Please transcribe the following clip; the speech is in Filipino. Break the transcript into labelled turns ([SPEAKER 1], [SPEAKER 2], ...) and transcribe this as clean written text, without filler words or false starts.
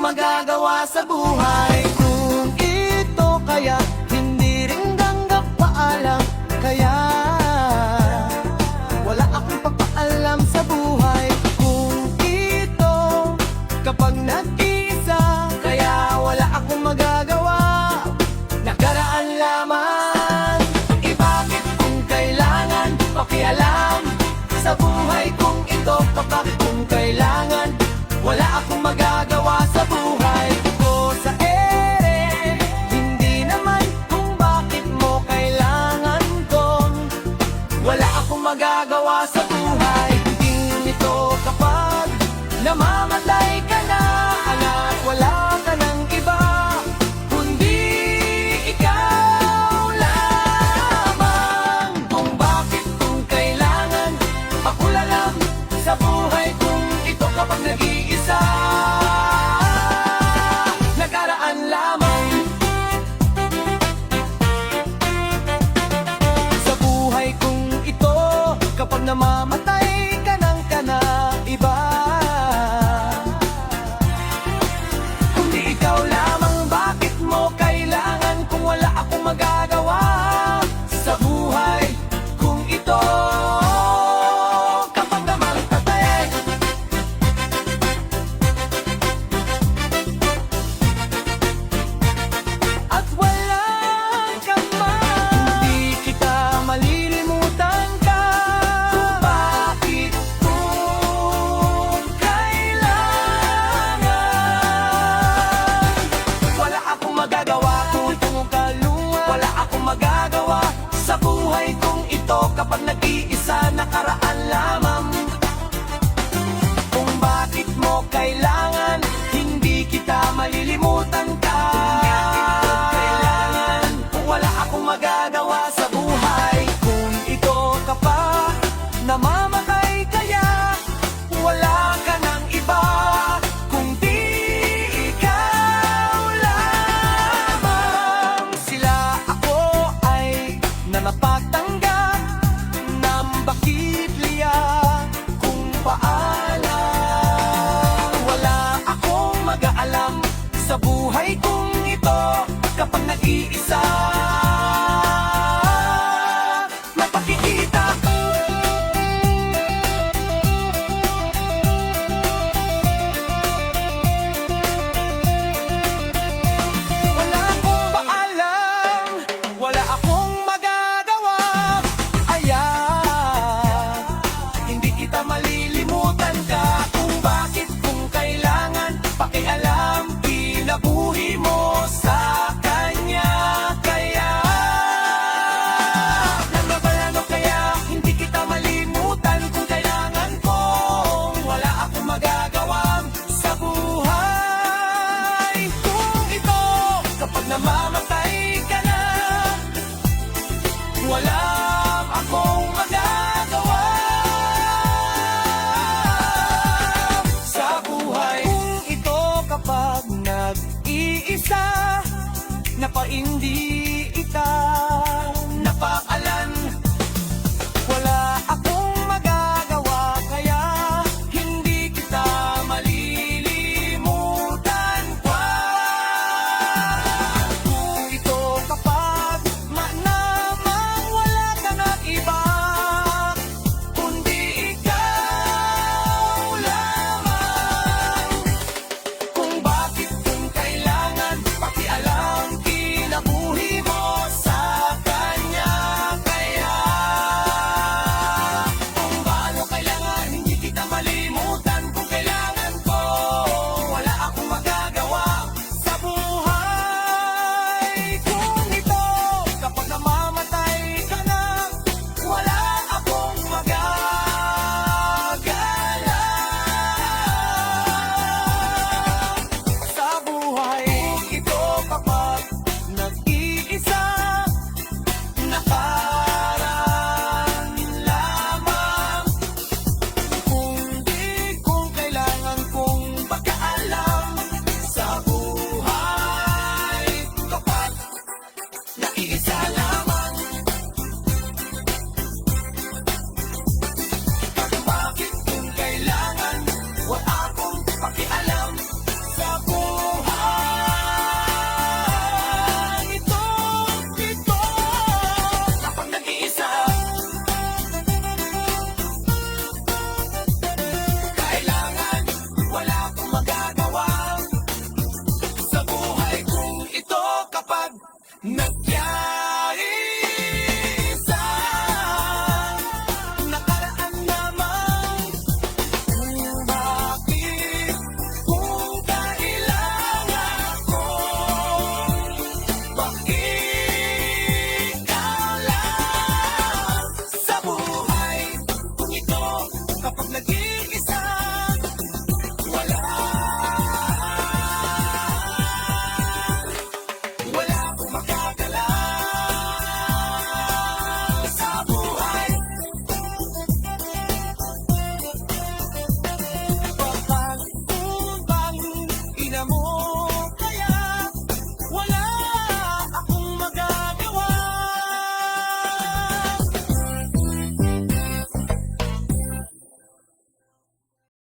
[SPEAKER 1] magagawa sa buhay kung ito, kaya hindi rin tanggap paalam. Kaya wala akong papaalam sa buhay kung ito, kapag nag-iisa. Kaya wala akong magagawa, nakaraan lamang. Bakit kung kailangan pakialam sa buhay kung ito? Kapag kung kailangan, wala akong magagawa sa buhay ko sa ere. Hindi naman kung bakit mo kailangan ko, wala akong magagawa sa buhay din ito. Kapag namamatay ka na, anak, wala ka ng iba kundi ikaw lamang. Kung bakit kung kailangan pakulalam sa buhay kung ito, kapag nag-iisa, nakaraan lamang. Sa buhay kung ito, kapag namamatay ka ng kana iba, kundi ikaw lamang. Bakit mo kailangan kung wala akong magagawa sa buhay kung ito? Kapag namamatay, at walang ka man, hindi kita malilimutan ka. Kung bakit kung kailangan, wala akong magagawa kung itong kaluluwa. Wala akong magagawa sa buhay kung ito, kapag nag-iisa, nakaraan lamang. Kung bakit mo kailangan, hindi kita malilimutan ka. Kailangan, kung wala akong magagawa sa buhay kung ito, kapag namamatay, kaya wala ka ng iba kundi ikaw lamang. Sila ako ay nanapagtanggap ng bakit liya kung paalam. Wala akong mag-aalam sa buhay kung ito, kapag nag-iisa.